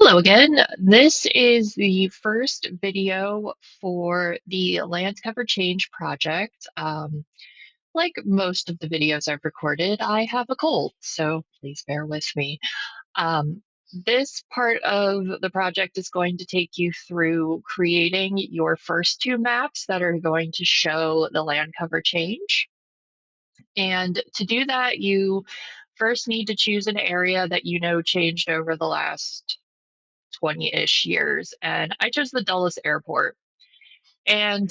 Hello again. This is the first video for the Land Cover Change project. Like most of the videos I've recorded, I have a cold, so please bear with me. This part of the project is going to take you through creating your first two maps that are going to show the land cover change. And to do that, you first need to choose an area that you know changed over the last 20-ish years, and I chose the Dulles Airport. And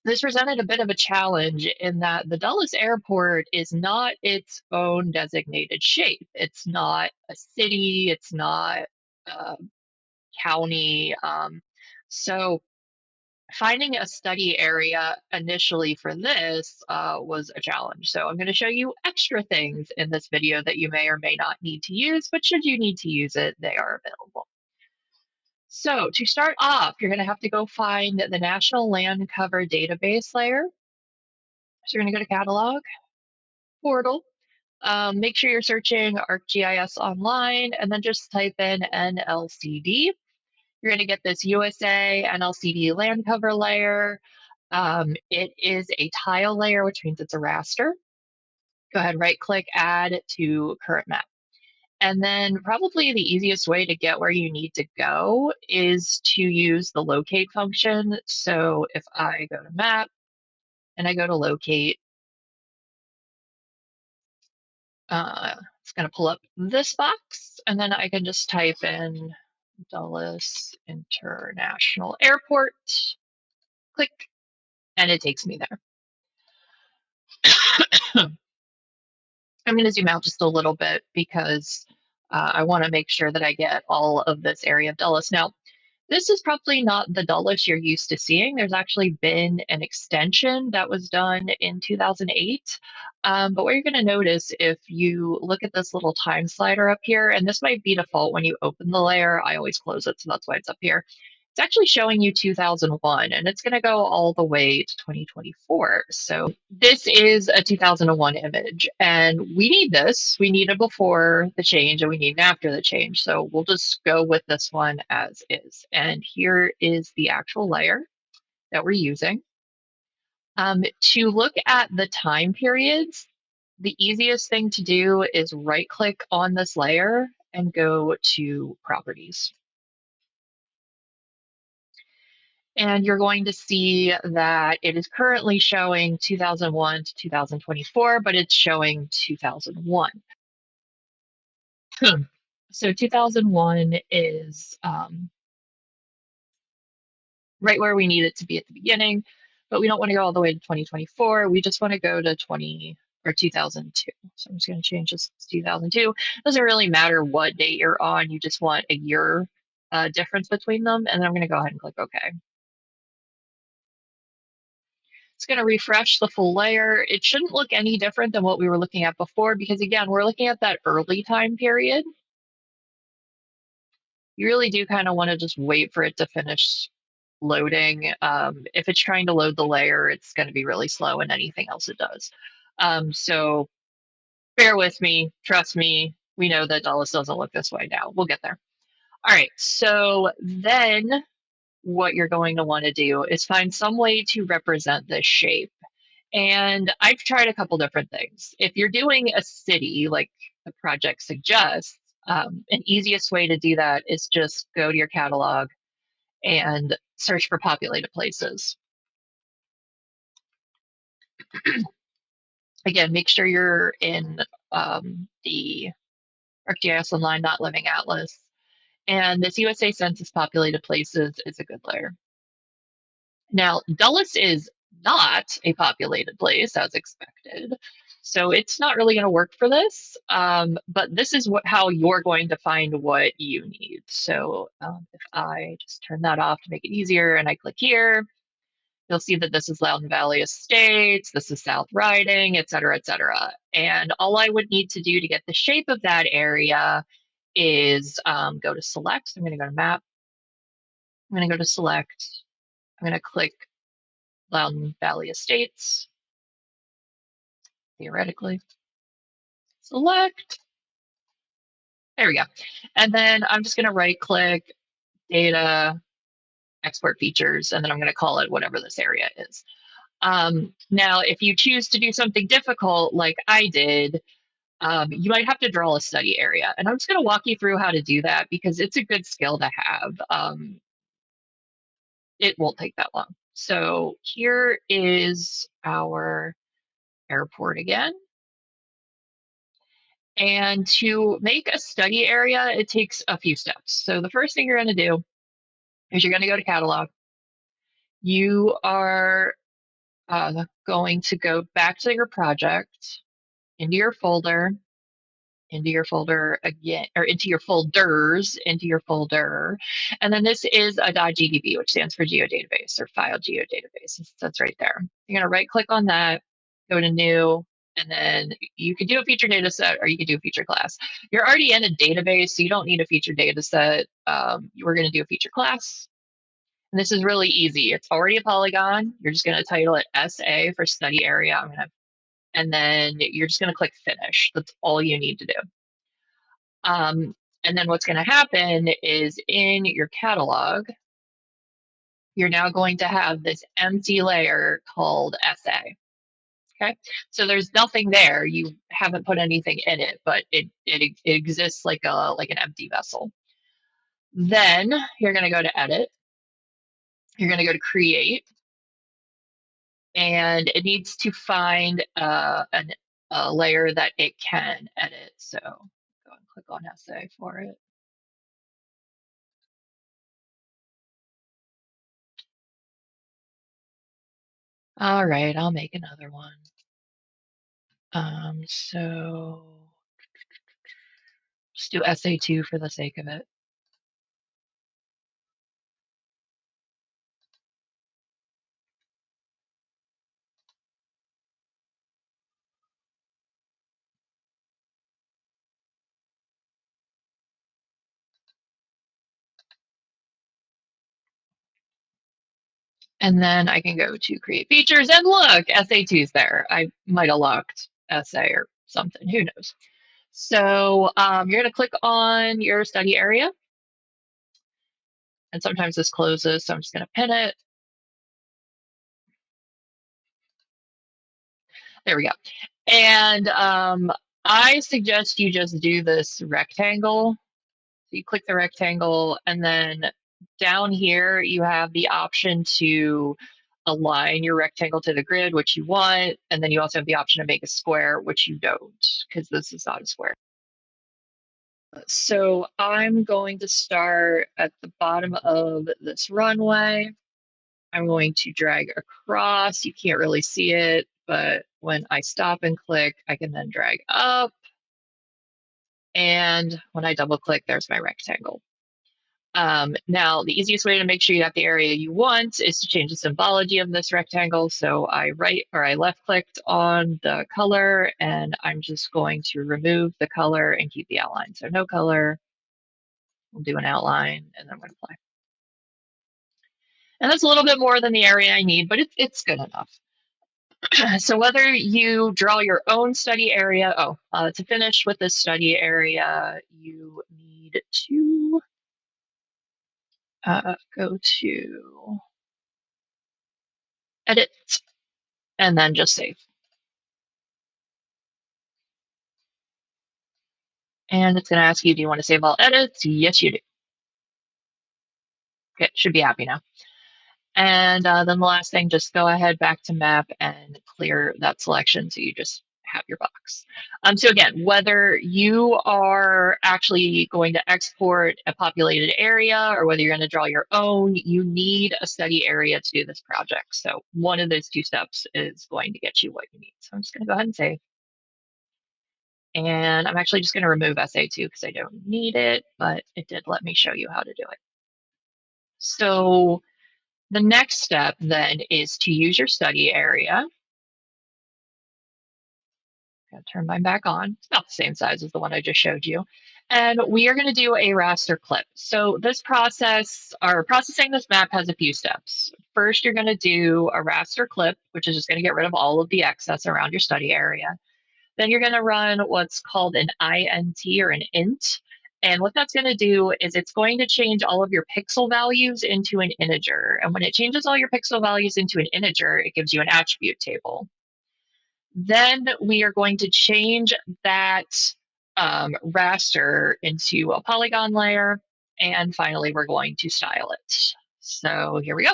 this presented a bit of a challenge in that the Dulles Airport is not its own designated shape. It's not a city, it's not a county. So finding a study area initially for this was a challenge. So I'm going to show you extra things in this video that you may or may not need to use, but should you need to use it, they are available. So to start off, you're going to have to go find the National Land Cover Database layer. So you're going to go to Catalog, Portal, make sure you're searching ArcGIS online, and then just type in NLCD. You're going to get this USA NLCD land cover layer. It is a tile layer, which means it's a raster. Go ahead, right click, add to current map. And then probably the easiest way to get where you need to go is to use the locate function. So if I go to map and I go to locate, it's going to pull up this box, and then I can just type in Dulles International Airport, click, and it takes me there. I'm going to zoom out just a little bit because I want to make sure that I get all of this area of Dulles. Now, this is probably not the Dulles you're used to seeing. There's actually been an extension that was done in 2008. But what you're going to notice if you look at this little time slider up here, and this might be default when you open the layer, I always close it, so that's why it's up here. It's actually showing you 2001, and it's going to go all the way to 2024. So this is a 2001 image, and we need this. We need it before the change, and we need it after the change. So we'll just go with this one as is. And here is the actual layer that we're using. To look at the time periods, the easiest thing to do is right-click on this layer and go to Properties. And you're going to see that it is currently showing 2001 to 2024, but it's showing 2001. So 2001 is right where we need it to be at the beginning, but we don't want to go all the way to 2024. We just want to go to 2002. So I'm just going to change this to 2002. It doesn't really matter what date you're on. You just want a year difference between them. And then I'm going to go ahead and click OK. It's going to refresh the full layer. It shouldn't look any different than what we were looking at before because, again, we're looking at that early time period. You really do kind of want to just wait for it to finish loading. If it's trying to load the layer, it's going to be really slow in anything else it does. So bear with me, trust me. We know that Dulles doesn't look this way now. We'll get there. All right, so then what you're going to want to do is find some way to represent this shape. And I've tried a couple different things. If you're doing a city like the project suggests, an easiest way to do that is just go to your catalog and search for populated places. Again, make sure you're in the ArcGIS Online, not Living Atlas. And this USA Census Populated Places is a good layer. Now, Dulles is not a populated place as expected, so it's not really going to work for this, but this is how you're going to find what you need. So if I just turn that off to make it easier and I click here, you'll see that this is Loudoun Valley Estates, this is South Riding, et cetera, et cetera. And all I would need to do to get the shape of that area is go to Select. I'm going to go to Map. I'm going to go to Select. I'm going to click Loudoun Valley Estates, theoretically. Select. There we go. And then I'm just going to right click, data, export features, and then I'm going to call it whatever this area is. Now, if you choose to do something difficult like I did, you might have to draw a study area. And I'm just going to walk you through how to do that because it's a good skill to have. It won't take that long. So here is our airport again. And to make a study area, it takes a few steps. So the first thing you're going to do is you're going to go to catalog. You are going to go back to your project, into your folder again, or into your folders, into your folder. And then this is a .gdb, which stands for geodatabase or file geodatabase. That's right there. You're going to right click on that, go to new, and then you could do a feature data set or you could do a feature class. You're already in a database, so you don't need a feature data set. We're going to do a feature class. And this is really easy. It's already a polygon. You're just going to title it SA for study area. And then you're just going to click finish. That's all you need to do. And then what's going to happen is in your catalog, you're now going to have this empty layer called SA. Okay, so there's nothing there. You haven't put anything in it, but it exists like an empty vessel. Then you're going to go to edit. You're going to go to create, and it needs to find a layer that it can edit. So go and click on SA for it. All right, I'll make another one. So just do SA2 for the sake of it. And then I can go to create features and look, SA2 is there. I might have locked SA or something, who knows. So you're gonna click on your study area. And sometimes this closes, so I'm just gonna pin it. There we go. And I suggest you just do this rectangle. So you click the rectangle, and then down here you have the option to align your rectangle to the grid, which you want, and then you also have the option to make a square, which you don't, because this is not a square. So I'm going to start at the bottom of this runway. I'm going to drag across. You can't really see it, but when I stop and click, I can then drag up. And when I double click, there's my rectangle. Now, the easiest way to make sure you have the area you want is to change the symbology of this rectangle. So I left clicked on the color, and I'm just going to remove the color and keep the outline. So no color, we'll do an outline, and then I'm going to apply. And that's a little bit more than the area I need, but it's good enough. So whether you draw your own study area, to finish with this study area, you need to go to edit and then just save. And it's going to ask you, do you want to save all edits? Yes, you do. Okay, should be happy now. And then the last thing, just go ahead back to map and clear that selection so you just have your box. So again, whether you are actually going to export a populated area or whether you're going to draw your own, you need a study area to do this project. So one of those two steps is going to get you what you need. So I'm just going to go ahead and save. And I'm actually just going to remove SA2 because I don't need it, but it did let me show you how to do it. So the next step then is to use your study area. Gotta turn mine back on. It's about the same size as the one I just showed you. And we are going to do a raster clip. So this process, or processing this map, has a few steps. First, you're going to do a raster clip, which is just going to get rid of all of the excess around your study area. Then you're going to run what's called an INT or an int, And what that's going to do is it's going to change all of your pixel values into an integer. And when it changes all your pixel values into an integer, it gives you an attribute table. Then we are going to change that raster into a polygon layer. And finally, we're going to style it. So here we go.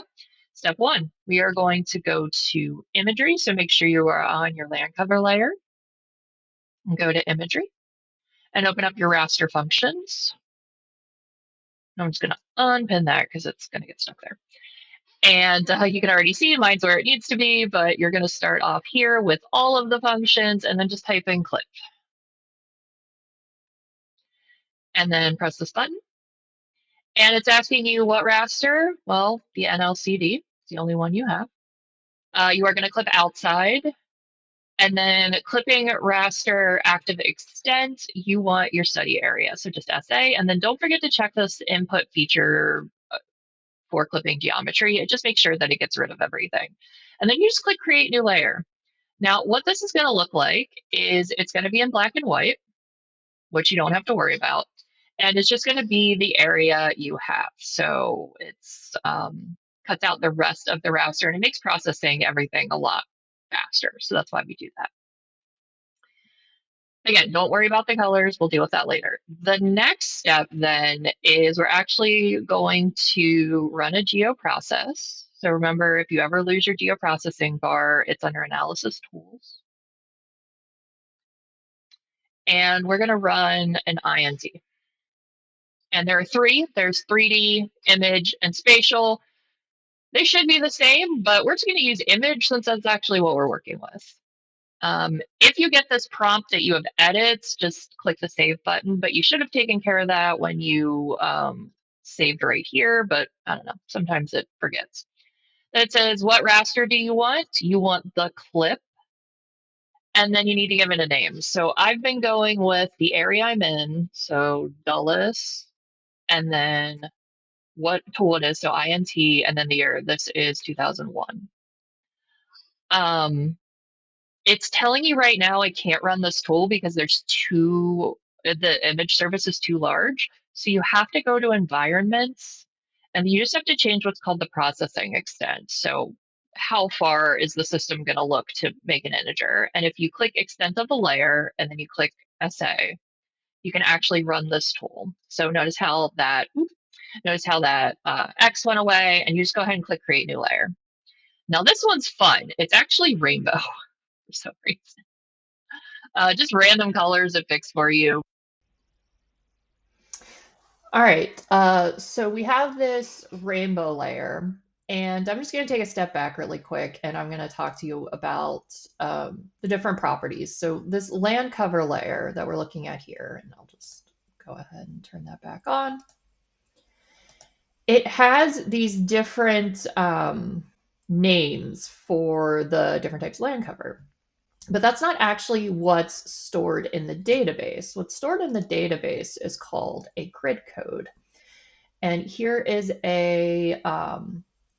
Step one, we are going to go to imagery. So make sure you are on your land cover layer and go to imagery and open up your raster functions. I'm just going to unpin that because it's going to get stuck there. And you can already see mine's where it needs to be, but you're going to start off here with all of the functions and then just type in clip. And then press this button. And it's asking you what raster? Well, the NLCD, it's the only one you have. You are going to clip outside. And then clipping raster active extent, you want your study area. So just SA. And then don't forget to check this input feature for clipping geometry. It just makes sure that it gets rid of everything. And then you just click create new layer. Now, what this is going to look like is it's going to be in black and white, which you don't have to worry about. And it's just going to be the area you have. So it's cuts out the rest of the raster and it makes processing everything a lot faster. So that's why we do that. Again, don't worry about the colors. We'll deal with that later. The next step then is we're actually going to run a geoprocess. So remember, if you ever lose your geoprocessing bar, it's under Analysis Tools. And we're going to run an INT. And there are three. There's 3D, image, and spatial. They should be the same, but we're just going to use image since that's actually what we're working with. If you get this prompt that you have edits, just click the save button, but you should have taken care of that when you saved right here, but I don't know, sometimes it forgets. Then it says, what raster do you want? You want the clip, and then you need to give it a name. So I've been going with the area I'm in, so Dulles, and then what tool it is, so INT, and then the year. This is 2001. It's telling you right now I can't run this tool because the image surface is too large. So you have to go to environments and you just have to change what's called the processing extent. So how far is the system going to look to make an integer? And if you click extent of the layer and then you click SA, you can actually run this tool. So notice how that X went away and you just go ahead and click create new layer. Now this one's fun. It's actually rainbow for some reason. Just random colors it picks for you. All right, so we have this rainbow layer, and I'm just going to take a step back really quick, and I'm going to talk to you about the different properties. So this land cover layer that we're looking at here, and I'll just go ahead and turn that back on. It has these different names for the different types of land cover. But that's not actually what's stored in the database. What's stored in the database is called a grid code. And here is a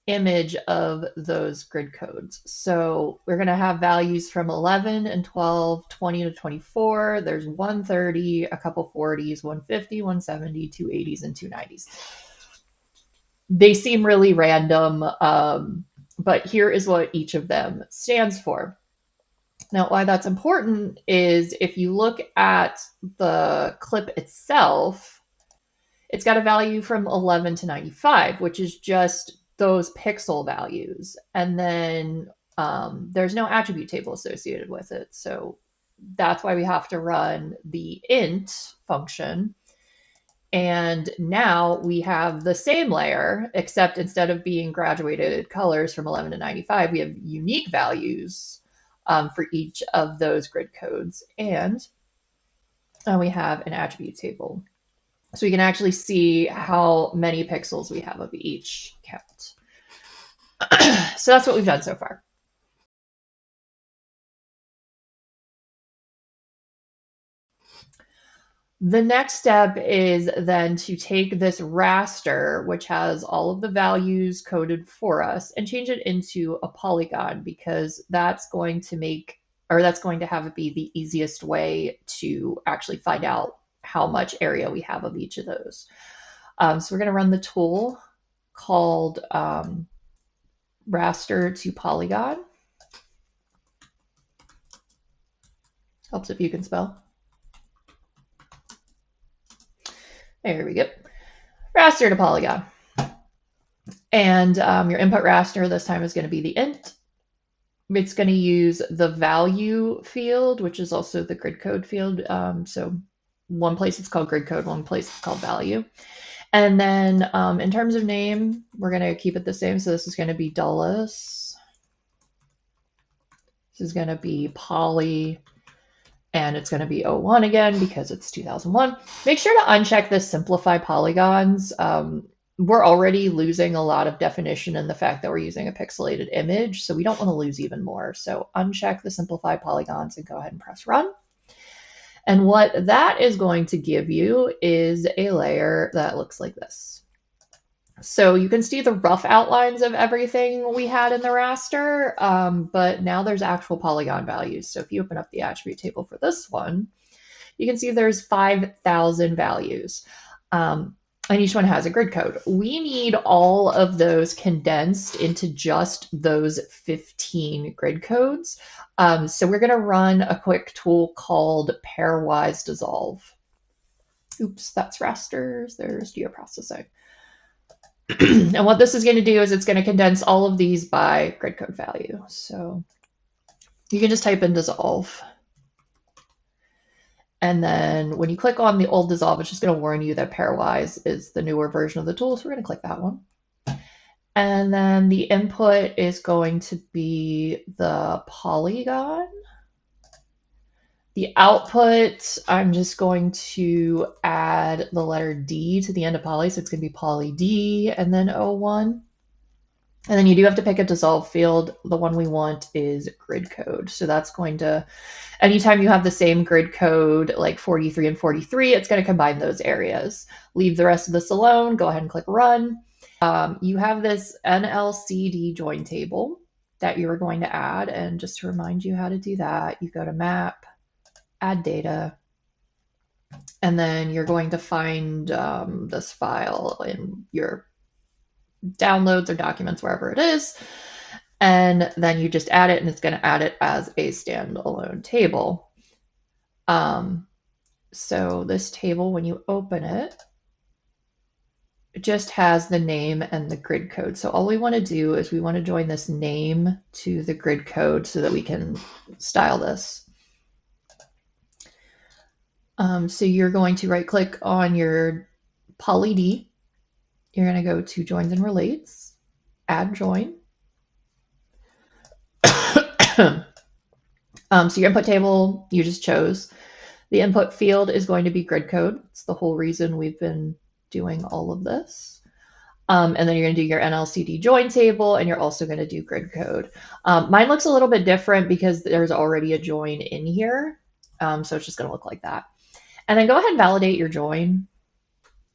image of those grid codes. So we're going to have values from 11 and 12, 20 to 24. There's 130, a couple 40s, 150, 170, 280s, and 290s. They seem really random, but here is what each of them stands for. Now, why that's important is if you look at the clip itself, it's got a value from 11 to 95, which is just those pixel values. And then there's no attribute table associated with it. So that's why we have to run the int function. And now we have the same layer, except instead of being graduated colors from 11 to 95, we have unique values for each of those grid codes. And we have an attribute table. So we can actually see how many pixels we have of each count. So that's what we've done so far. The next step is then to take this raster, which has all of the values coded for us, and change it into a polygon, because that's going to have it be the easiest way to actually find out how much area we have of each of those. So we're going to run the tool called raster to polygon. Helps if you can spell. There we go. Raster to polygon. And your input raster this time is going to be the int. It's going to use the value field, which is also the grid code field. So one place it's called grid code, one place it's called value. And then in terms of name, we're going to keep it the same. So this is going to be Dulles. This is going to be poly. And it's going to be 01 again because it's 2001. Make sure to uncheck this simplify polygons. We're already losing a lot of definition in the fact that we're using a pixelated image, so we don't want to lose even more. So uncheck the simplify polygons and go ahead and press run. And what that is going to give you is a layer that looks like this. So you can see the rough outlines of everything we had in the raster, but now there's actual polygon values. So if you open up the attribute table for this one, you can see there's 5,000 values. And each one has a grid code. We need all of those condensed into just those 15 grid codes. So we're going to run a quick tool called pairwise dissolve. Oops, that's rasters. There's geoprocessing. And what this is going to do is it's going to condense all of these by grid code value. So you can just type in dissolve. And then when you click on the old dissolve, it's just going to warn you that pairwise is the newer version of the tool. So we're going to click that one. And then the input is going to be the polygon. The output, I'm just going to add the letter D to the end of poly. So it's going to be poly D and then 01. And then you do have to pick a dissolve field. The one we want is grid code. So that's going to, anytime you have the same grid code, like 43 and 43, it's going to combine those areas. Leave the rest of this alone. Go ahead and click run. You have this NLCD join table that you are going to add. And just to remind you how to do that, you go to map, add data, and then you're going to find this file in your downloads or documents, wherever it is. And then you just add it, and it's going to add it as a standalone table. So this table, when you open it, it just has the name and the grid code. So all we want to do is we want to join this name to the grid code so that we can style this. So you're going to right click on your poly D. You're going to go to joins and relates, add join. So your input table you just chose. The input field is going to be grid code. It's the whole reason we've been doing all of this. And then you're going to do your NLCD join table, and you're also going to do grid code. Mine looks a little bit different because there's already a join in here. So it's just going to look like that. And then go ahead and validate your join.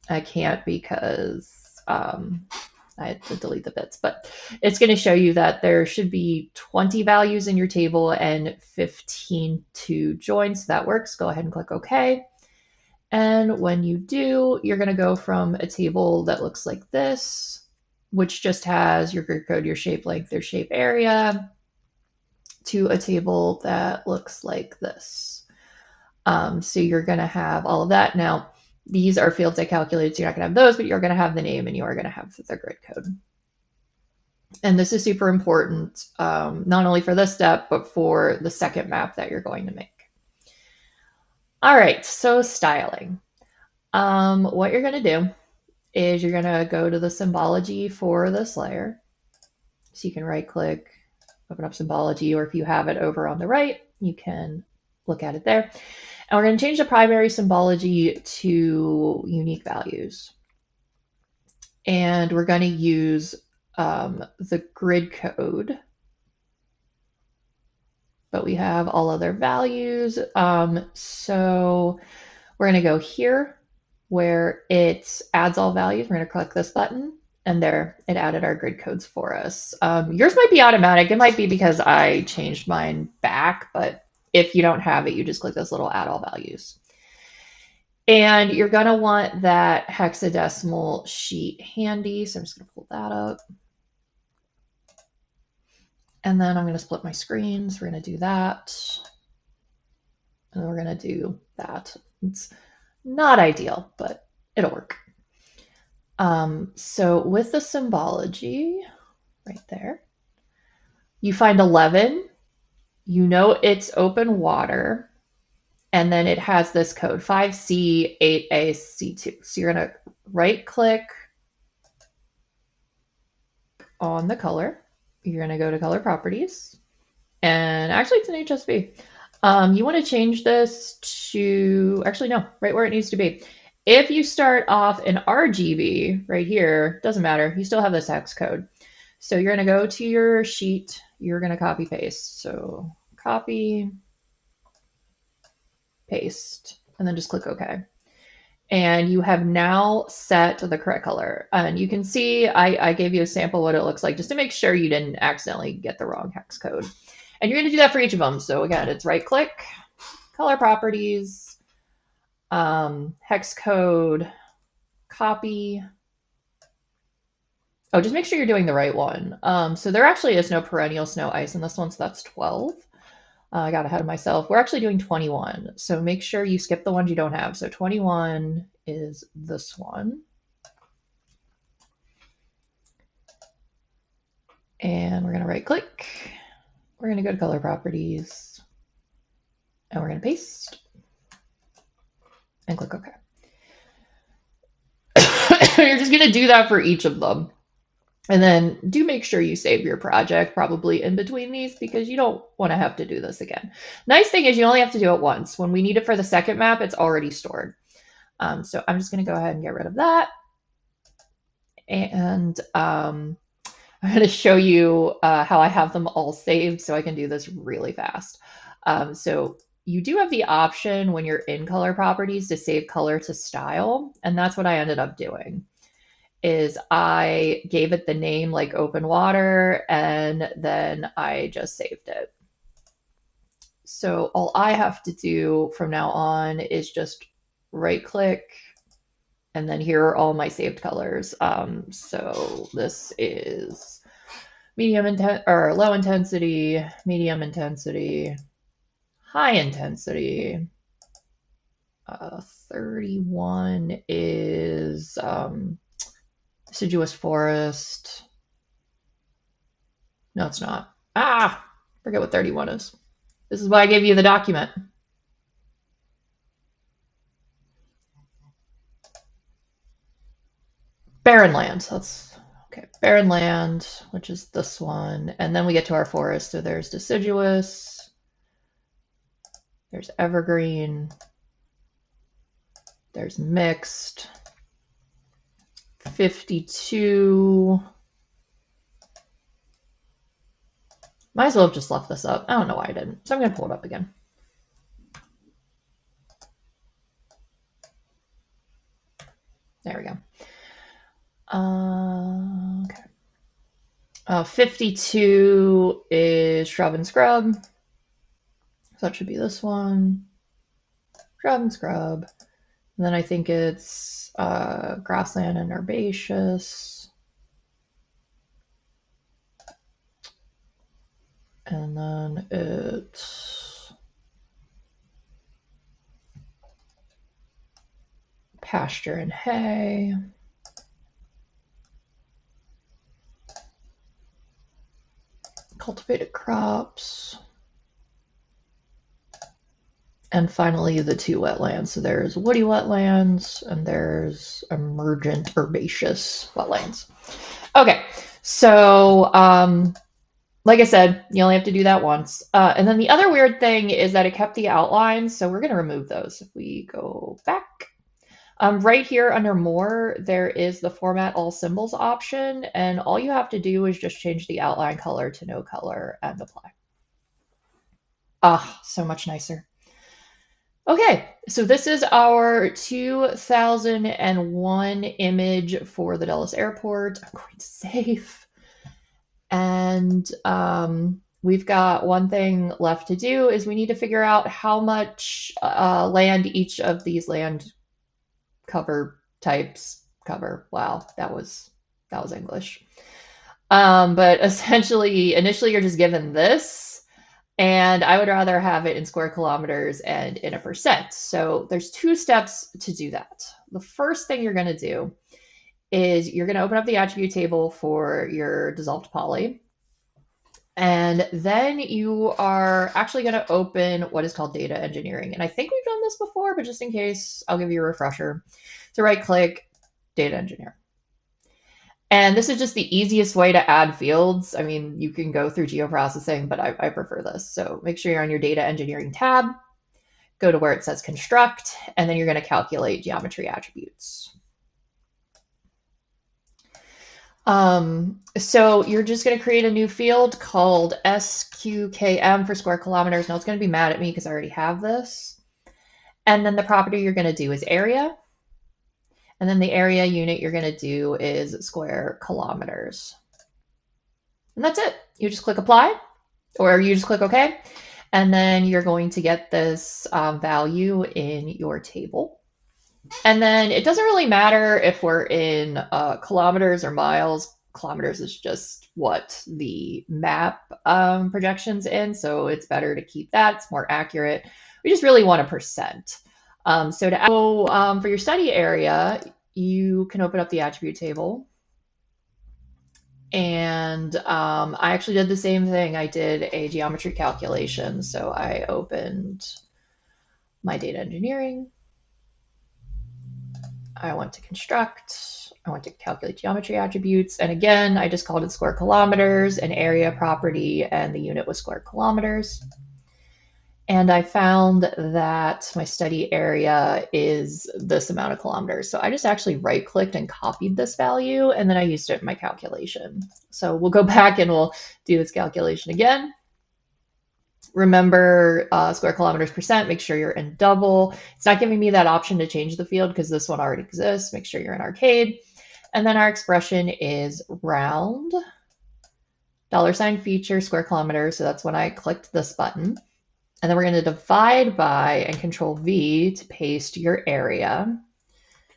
I can't because I had to delete the bits, but it's going to show you that there should be 20 values in your table and 15 to join. So that works. Go ahead and click OK. And when you do, you're going to go from a table that looks like this, which just has your grid code, your shape length, your shape area, to a table that looks like this. So you're going to have all of that. Now, these are fields I calculated, so you're not going to have those, but you're going to have the name and you are going to have the grid code. And this is super important, not only for this step, but for the second map that you're going to make. All right, so styling. What you're going to do is you're going to go to the symbology for this layer. So you can right click, open up symbology, or if you have it over on the right, you can look at it there. And we're going to change the primary symbology to unique values. And we're going to use the grid code, but we have all other values. So we're going to go here where it adds all values. We're going to click this button, and there it added our grid codes for us. Yours might be automatic. It might be because I changed mine back, but if you don't have it, you just click this little add all values. And you're going to want that hexadecimal sheet handy. So I'm just going to pull that up. And then I'm going to split my screens. We're going to do that. And we're going to do that. It's not ideal, but it'll work. So with the symbology right there, you find 11. You know it's open water. And then it has this code 5C8AC2. So you're going to right click on the color. You're going to go to color properties. And actually, it's an HSV. You want to change this to, actually, no, right where it needs to be. If you start off in RGB right here, doesn't matter. You still have this hex code. So you're going to go to your sheet. You're going to copy paste. So copy, paste, and then just click OK. And you have now set the correct color. And you can see I gave you a sample what it looks like just to make sure you didn't accidentally get the wrong hex code. And you're going to do that for each of them. So again, it's right click, color properties, hex code, copy. Oh, just make sure you're doing the right one. So there actually is no perennial snow ice in this one, so that's 12. I got ahead of myself. We're actually doing 21. So make sure you skip the ones you don't have. So 21 is this one. And we're going to right click. We're going to go to color properties. And we're going to paste. And click OK. You're just going to do that for each of them. And then do make sure you save your project probably in between these because you don't want to have to do this again. Nice thing is you only have to do it once. When we need it for the second map, it's already stored. So I'm just going to go ahead and get rid of that. And I'm going to show you how I have them all saved so I can do this really fast. So you do have the option when you're in color properties to save color to style. And that's what I ended up doing. Is I gave it the name like open water and then I just saved it. So all I have to do from now on is just right click and then here are all my saved colors. So this is medium intent or low intensity, medium intensity, high intensity. 31 is deciduous forest. No, it's not. Forget what 31 is. This is why I gave you the document. Barren land. That's okay. Barren land, which is this one. And then we get to our forest. So there's deciduous. There's evergreen. There's mixed. 52. Might as well have just left this up. I don't know why I didn't. So I'm going to pull it up again. There we go. Okay. 52 is shrub and scrub. So that should be this one. Shrub and scrub. And then I think it's grassland and herbaceous. And then it's pasture and hay. Cultivated crops. And finally, the two wetlands. So there's woody wetlands and there's emergent herbaceous wetlands. Okay, so like I said, you only have to do that once. And then the other weird thing is that it kept the outlines, so we're going to remove those. If we go back, right here under more, there is the format all symbols option, and all you have to do is just change the outline color to no color and apply. So much nicer. Okay, so this is our 2001 image for the Dulles Airport. I'm going to save. And we've got one thing left to do is we need to figure out how much land each of these land cover types cover. Wow, that was English. But essentially, initially you're just given this, and I would rather have it in square kilometers and in a percent. So there's two steps to do that. The first thing you're going to do is you're going to open up the attribute table for your dissolved poly. And then you are actually going to open what is called data engineering. And I think we've done this before, but just in case, I'll give you a refresher. So right click, data engineer. And this is just the easiest way to add fields. I mean, you can go through geoprocessing, but I prefer this. So make sure you're on your data engineering tab, go to where it says construct, and then you're going to calculate geometry attributes. So you're just going to create a new field called SQKM for square kilometers. Now it's going to be mad at me because I already have this. And then the property you're going to do is area. And then the area unit you're going to do is square kilometers. And that's it. You just click apply, or you just click OK. And then you're going to get this value in your table. And then it doesn't really matter if we're in kilometers or miles. Kilometers is just what the map projection's in, so it's better to keep that. It's more accurate. We just really want a percent. For your study area, you can open up the attribute table. And I actually did the same thing. I did a geometry calculation. So I opened my data engineering. I went to construct, I went to calculate geometry attributes, and again, I just called it square kilometers, an area property, and the unit was square kilometers. And I found that my study area is this amount of kilometers. So I just actually right-clicked and copied this value, and then I used it in my calculation. So we'll go back and we'll do this calculation again. Remember square kilometers percent, make sure you're in double. It's not giving me that option to change the field because this one already exists. Make sure you're in arcade. And then our expression is round, $feature, square kilometers. So that's when I clicked this button. And then we're going to divide by and control V to paste your area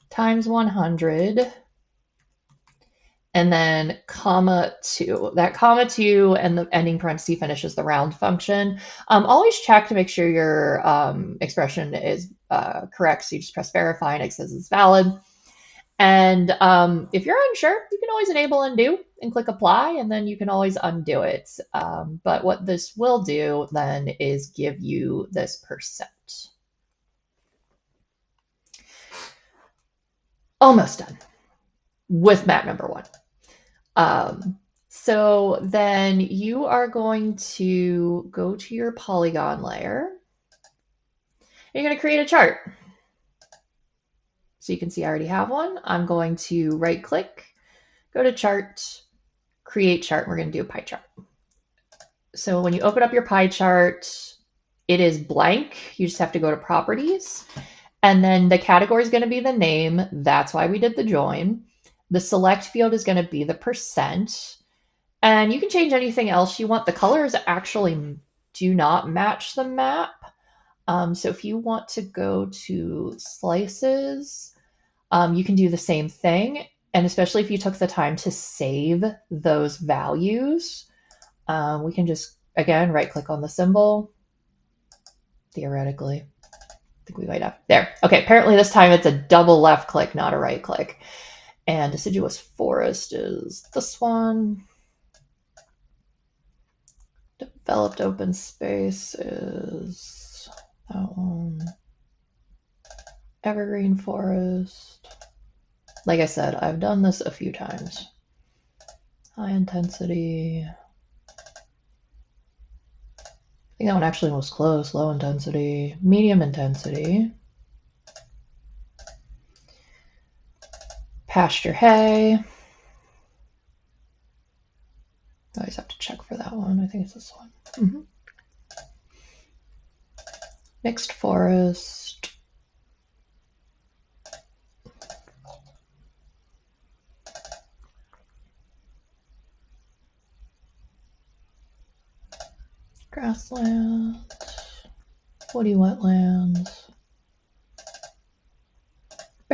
times 100. And then comma 2. That comma 2 and the ending parenthesis finishes the round function. Always check to make sure your expression is correct. So you just press verify and it says it's valid. And if you're unsure, you can always enable undo and click apply, and then you can always undo it. But what this will do then is give you this percent. Almost done with map number 1. So then you are going to go to your polygon layer. You're going to create a chart. So you can see I already have one. I'm going to right click, go to chart, create chart. We're going to do a pie chart. So when you open up your pie chart, it is blank. You just have to go to properties. And then the category is going to be the name. That's why we did the join. The select field is going to be the percent. And you can change anything else you want. The colors actually do not match the map. So if you want to go to slices, you can do the same thing. And especially if you took the time to save those values, we can just, again, right click on the symbol. Theoretically, I think we might have, there. Okay, apparently this time it's a double left click, not a right click. And deciduous forest is this one. Developed open space is that one. Evergreen forest. Like I said, I've done this a few times. High intensity. I think that one actually was close. Low intensity. Medium intensity. Pasture hay. I always have to check for that one. I think it's this one. Mixed forest. Grassland. Woody wetlands.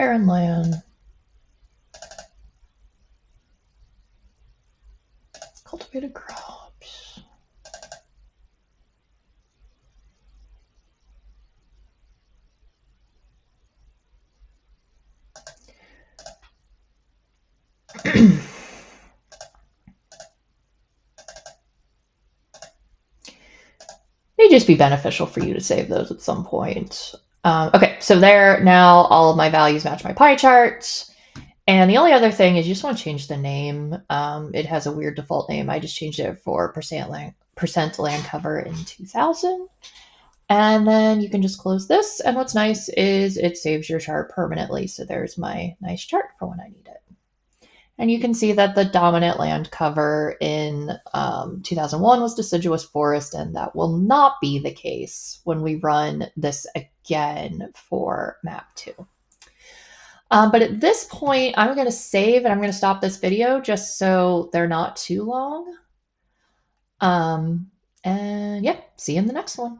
barren land, cultivated crops. May just be beneficial for you to save those at some point. Okay, so there, now all of my values match my pie chart. And the only other thing is you just want to change the name. It has a weird default name. I just changed it for percent land cover in 2000. And then you can just close this. And what's nice is it saves your chart permanently. So there's my nice chart for when I need it. And you can see that the dominant land cover in 2001 was deciduous forest, and that will not be the case when we run this again for map 2. But at this point, I'm going to save and I'm going to stop this video just so they're not too long. And yeah, see you in the next one.